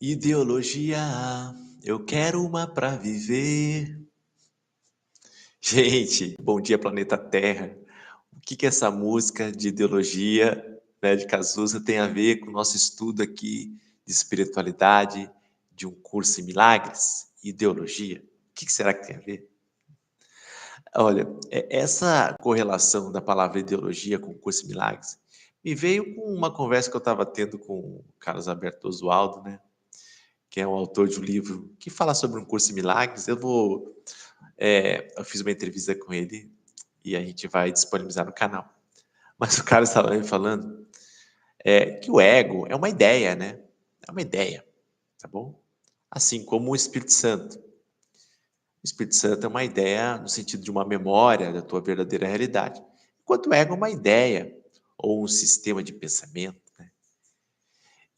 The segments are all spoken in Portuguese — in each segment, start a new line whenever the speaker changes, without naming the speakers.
Ideologia, eu quero uma para viver. Gente, bom dia planeta Terra. O que essa música de ideologia, né, de Cazuza tem a ver com o nosso estudo aqui de espiritualidade, de um curso em milagres? Ideologia. O que será que tem a ver? Olha, essa correlação da palavra ideologia com o curso em milagres me veio com uma conversa que eu estava tendo com o Carlos Alberto Oswaldo, né? Que é o autor de um livro que fala sobre um curso em milagres. Eu fiz uma entrevista com ele e a gente vai disponibilizar no canal. Mas o cara estava me falando que o ego é uma ideia, né? É uma ideia, tá bom? Assim como o Espírito Santo. O Espírito Santo é uma ideia no sentido de uma memória da tua verdadeira realidade. Enquanto o ego é uma ideia ou um sistema de pensamento, né?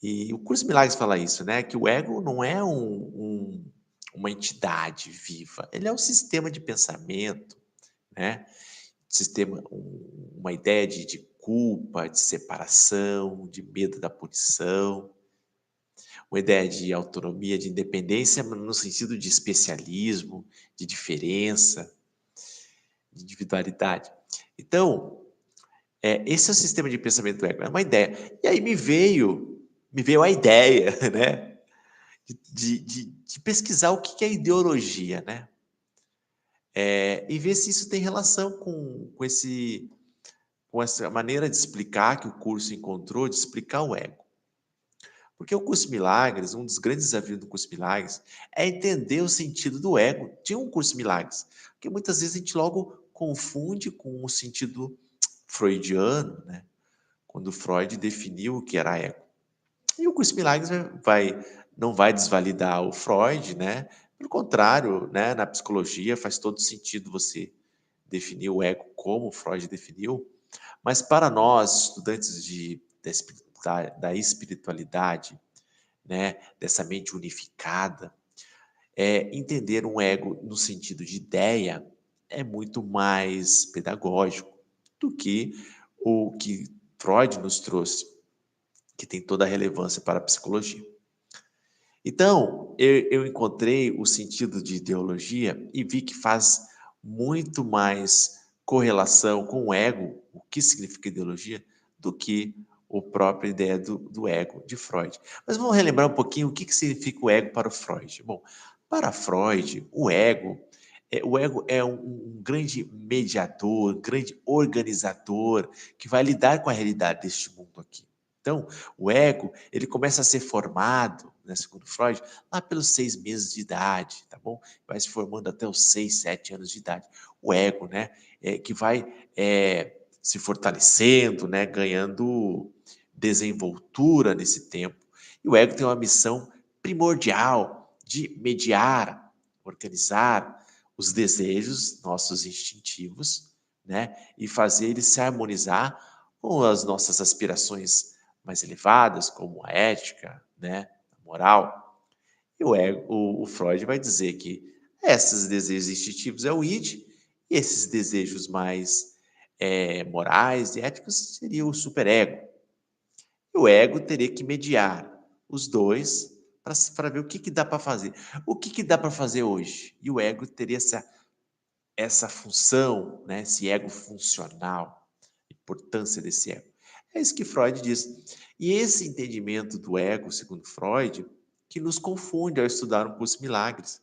E o curso Milagres fala isso, né? Que o ego não é uma entidade viva, ele é um sistema de pensamento, né? Uma ideia de culpa, de separação, de medo da punição, uma ideia de autonomia, de independência no sentido de especialismo, de diferença, de individualidade. Então, esse é o sistema de pensamento do ego, é uma ideia. E aí me veio a ideia, né? De pesquisar o que é ideologia, né? E ver se isso tem relação com essa maneira de explicar que o curso encontrou, de explicar o ego. Porque o curso Milagres, um dos grandes desafios do curso Milagres, é entender o sentido do ego de um curso Milagres. Porque muitas vezes a gente logo confunde com o sentido freudiano, né? Quando Freud definiu o que era ego. E o curso Milagres não vai desvalidar o Freud, né? Pelo contrário, né? Na psicologia faz todo sentido você definir o ego como Freud definiu, mas para nós, estudantes da espiritualidade, né? Dessa mente unificada, entender um ego no sentido de ideia é muito mais pedagógico do que o que Freud nos trouxe, que tem toda a relevância para a psicologia. Então, eu encontrei o sentido de ideologia e vi que faz muito mais correlação com o ego, o que significa ideologia, do que a própria ideia do ego de Freud. Mas vamos relembrar um pouquinho o que significa o ego para o Freud. Bom, para Freud, o ego é um grande mediador, grande organizador que vai lidar com a realidade deste mundo aqui. Então, o ego, ele começa a ser formado, né, segundo Freud, lá pelos 6 meses de idade, tá bom? Vai se formando até os 6, 7 anos de idade. O ego, né, que vai se fortalecendo, né, ganhando desenvoltura nesse tempo. E o ego tem uma missão primordial de mediar, organizar os desejos nossos instintivos, né, e fazer eles se harmonizar com as nossas aspirações mais elevadas, como a ética, né, a moral. E o Freud vai dizer que esses desejos instintivos é o id, e esses desejos mais morais e éticos seria o superego. E o ego teria que mediar os dois para ver o que dá para fazer. O que dá para fazer hoje? E o ego teria essa função, né, esse ego funcional, a importância desse ego. É isso que Freud diz. E esse entendimento do ego, segundo Freud, que nos confunde ao estudar um curso Milagres.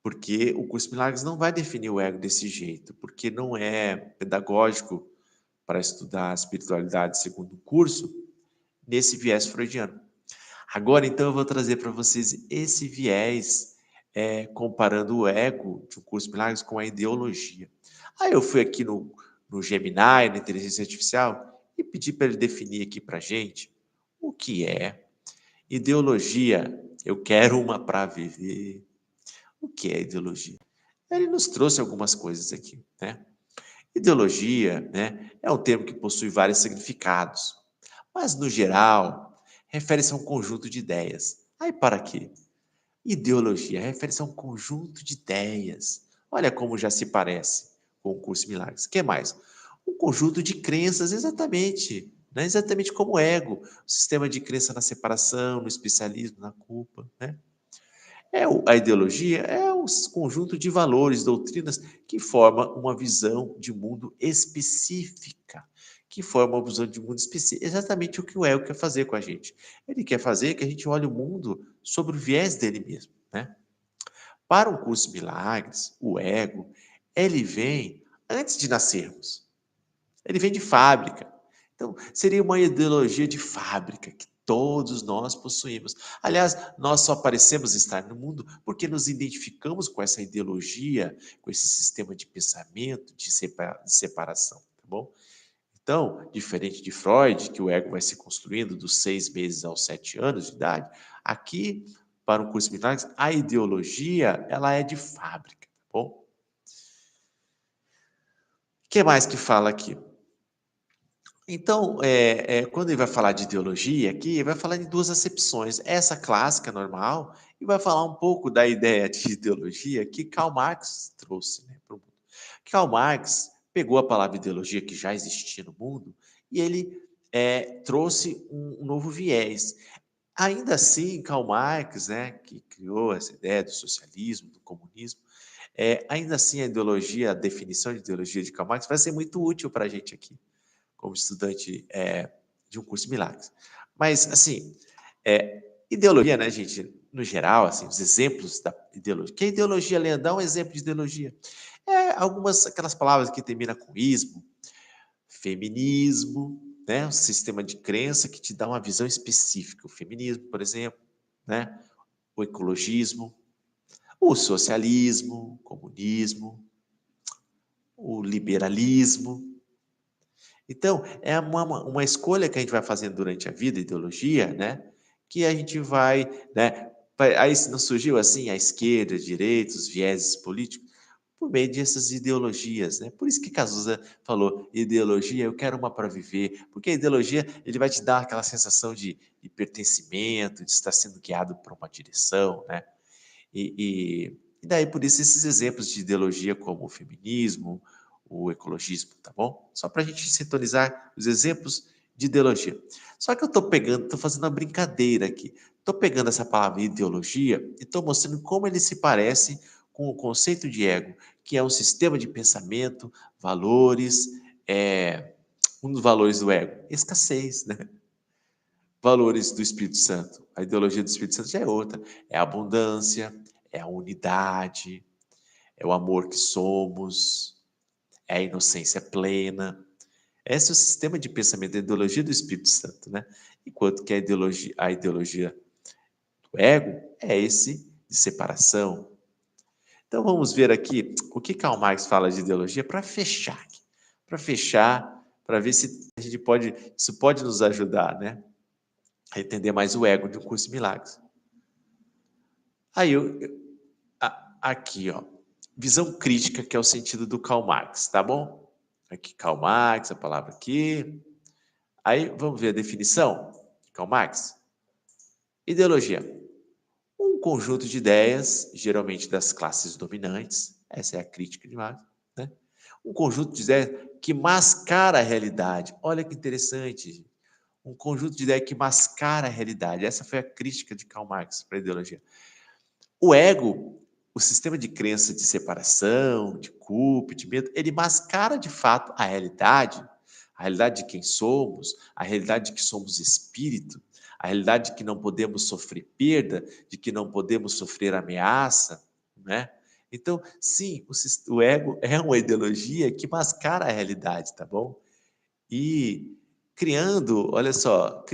Porque o curso Milagres não vai definir o ego desse jeito, porque não é pedagógico para estudar a espiritualidade segundo o curso nesse viés freudiano. Agora, então, eu vou trazer para vocês esse viés, comparando o ego de um curso Milagres com a ideologia. Aí eu fui aqui no Gemini, na inteligência artificial, e pedi para ele definir aqui para a gente o que é ideologia. Eu quero uma para viver. O que é ideologia? Ele nos trouxe algumas coisas aqui, né? Ideologia, né, é um termo que possui vários significados, mas, no geral, refere-se a um conjunto de ideias. Aí, para quê? Ideologia refere-se a um conjunto de ideias. Olha como já se parece com o curso Milagres. O que mais? Um conjunto de crenças, exatamente, né? Exatamente como o ego, o sistema de crença na separação, no especialismo, na culpa, né? A ideologia é um conjunto de valores, doutrinas que forma uma visão de mundo específica, que forma uma visão de mundo específica, exatamente o que o ego quer fazer com a gente. Ele quer fazer que a gente olhe o mundo sobre o viés dele mesmo, né? Para um curso de milagres, o ego, ele vem antes de nascermos. Ele vem de fábrica. Então, seria uma ideologia de fábrica que todos nós possuímos. Aliás, nós só parecemos estar no mundo porque nos identificamos com essa ideologia, com esse sistema de pensamento, de separação, tá bom? Então, diferente de Freud, que o ego vai se construindo dos 6 meses aos 7 anos de idade, aqui, para um curso de milagres, a ideologia, ela é de fábrica, tá bom? O que mais que fala aqui? Então, quando ele vai falar de ideologia aqui, ele vai falar de duas acepções. Essa clássica, normal, e vai falar um pouco da ideia de ideologia que Karl Marx trouxe, né, para o mundo. Karl Marx pegou a palavra ideologia que já existia no mundo e ele trouxe um novo viés. Ainda assim, Karl Marx, né, que criou essa ideia do socialismo, do comunismo, ainda assim a definição de ideologia de Karl Marx vai ser muito útil para a gente aqui como estudante de um curso de milagres. Mas, assim, ideologia, né, gente, no geral, assim, os exemplos da ideologia. Que ideologia, Leandro? Dá um exemplo de ideologia. Aquelas palavras que terminam com ismo, feminismo, né, um sistema de crença que te dá uma visão específica. O feminismo, por exemplo, né, o ecologismo, o socialismo, o comunismo, o liberalismo. Então, é uma escolha que a gente vai fazendo durante a vida, ideologia, né? Que a gente vai, né? Aí não surgiu assim a esquerda, a direita, os vieses políticos, por meio dessas ideologias, né? Por isso que Cazuza falou, ideologia, eu quero uma para viver, porque a ideologia, ele vai te dar aquela sensação de pertencimento, de estar sendo guiado por uma direção, né? E daí, por isso, esses exemplos de ideologia como o feminismo, o ecologismo, tá bom? Só para a gente sintonizar os exemplos de ideologia. Só que eu estou fazendo uma brincadeira aqui. Estou pegando essa palavra ideologia e estou mostrando como ele se parece com o conceito de ego, que é um sistema de pensamento, valores, um dos valores do ego, escassez, né? Valores do Espírito Santo. A ideologia do Espírito Santo já é outra. É a abundância, é a unidade, é o amor que somos, é a inocência plena. Esse é o sistema de pensamento, a ideologia do Espírito Santo, né? Enquanto que a ideologia do ego é esse de separação. Então vamos ver aqui o que Karl Marx fala de ideologia para fechar aqui. Para fechar, para ver se a gente pode, isso pode nos ajudar, né? A entender mais o ego de um curso de milagres. Aí, aqui, ó, visão crítica, que é o sentido do Karl Marx, tá bom? Aqui, Karl Marx, a palavra aqui. Aí, vamos ver a definição de Karl Marx. Ideologia. Um conjunto de ideias, geralmente das classes dominantes, essa é a crítica de Marx, né? Um conjunto de ideias que mascara a realidade. Olha que interessante, um conjunto de ideias que mascara a realidade. Essa foi a crítica de Karl Marx para a ideologia. O ego, o sistema de crença de separação, de culpa, de medo, ele mascara de fato a realidade de quem somos, a realidade de que somos espírito, a realidade de que não podemos sofrer perda, de que não podemos sofrer ameaça, né? Então, sim, o ego é uma ideologia que mascara a realidade, tá bom? E criando, olha só,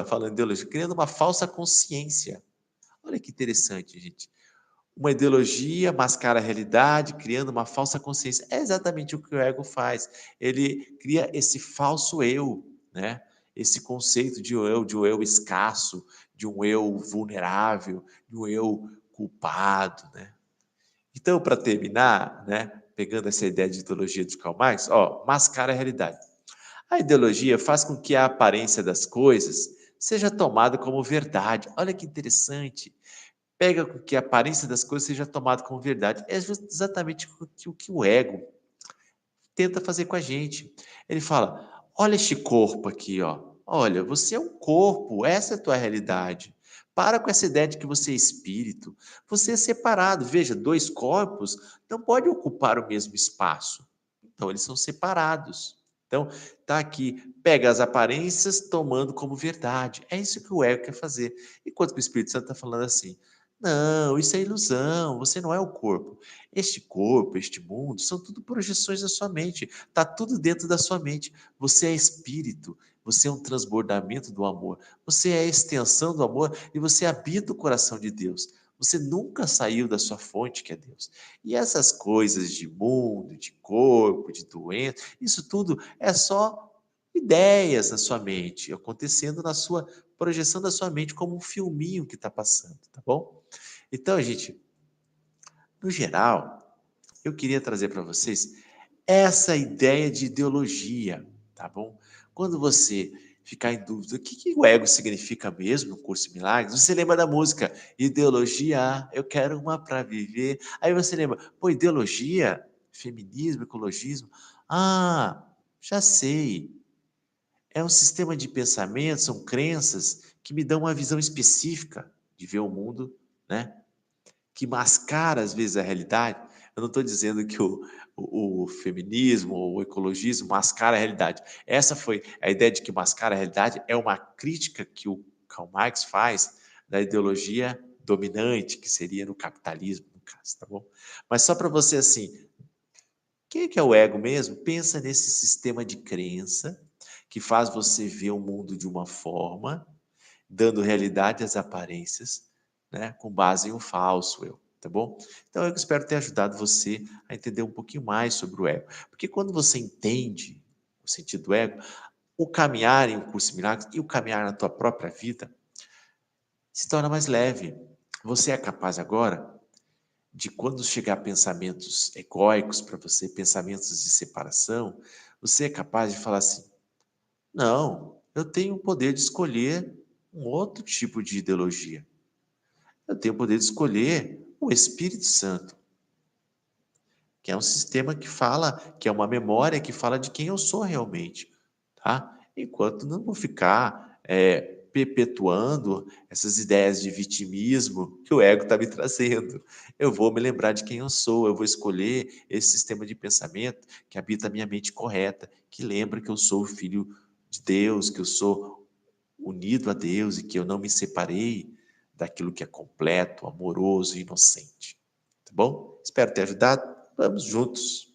falando em ideologia, criando uma falsa consciência. Olha que interessante, gente. Uma ideologia mascara a realidade, criando uma falsa consciência. É exatamente o que o ego faz. Ele cria esse falso eu, né? Esse conceito de um eu escasso, de um eu vulnerável, de um eu culpado, né? Então, para terminar, né, pegando essa ideia de ideologia de Karl Marx, ó, mascara a realidade. A ideologia faz com que a aparência das coisas seja tomada como verdade. Olha que interessante, pega com que a aparência das coisas seja tomada como verdade. É exatamente o que o ego tenta fazer com a gente. Ele fala: Olha este corpo aqui, ó. Olha, você é um corpo, essa é a tua realidade. Para com essa ideia de que você é espírito. Você é separado. Veja, dois corpos não podem ocupar o mesmo espaço. Então, eles são separados. Então, tá aqui, pega as aparências tomando como verdade. É isso que o ego quer fazer. Enquanto que o Espírito Santo está falando assim: não, isso é ilusão, você não é o corpo. Este corpo, este mundo, são tudo projeções da sua mente. Está tudo dentro da sua mente. Você é espírito, você é um transbordamento do amor, você é a extensão do amor e você habita o coração de Deus. Você nunca saiu da sua fonte, que é Deus. E essas coisas de mundo, de corpo, de doença, isso tudo é só ideias na sua mente, acontecendo na sua projeção da sua mente, como um filminho que está passando, tá bom? Então, gente, no geral, eu queria trazer para vocês essa ideia de ideologia, tá bom? Quando você ficar em dúvida, o que, que o ego significa mesmo no curso de milagres? Você lembra da música Ideologia, eu quero uma para viver. Aí você lembra, pô, ideologia, feminismo, ecologismo. Ah, já sei. É um sistema de pensamentos, são crenças que me dão uma visão específica de ver o mundo, né? Que mascara às vezes a realidade. Eu não estou dizendo que o feminismo ou o ecologismo mascara a realidade. Essa foi a ideia de que mascara a realidade, é uma crítica que o Karl Marx faz da ideologia dominante, que seria no capitalismo, no caso, tá bom? Mas só para você assim, quem é que é o ego mesmo? Pensa nesse sistema de crença que faz você ver o mundo de uma forma, dando realidade às aparências, né, com base em um falso eu, tá bom? Então eu espero ter ajudado você a entender um pouquinho mais sobre o ego, porque quando você entende o sentido do ego, o caminhar em um curso de milagres e o caminhar na tua própria vida se torna mais leve. Você é capaz agora de quando chegar pensamentos egóicos para você, pensamentos de separação, você é capaz de falar assim: não, eu tenho o poder de escolher um outro tipo de ideologia. Eu tenho o poder de escolher o Espírito Santo, que é um sistema que fala, que é uma memória que fala de quem eu sou realmente, tá? Enquanto não vou ficar perpetuando essas ideias de vitimismo que o ego está me trazendo. Eu vou me lembrar de quem eu sou, eu vou escolher esse sistema de pensamento que habita a minha mente correta, que lembra que eu sou o filho de Deus, que eu sou unido a Deus e que eu não me separei daquilo que é completo, amoroso e inocente. Tá bom? Espero ter ajudado. Vamos juntos.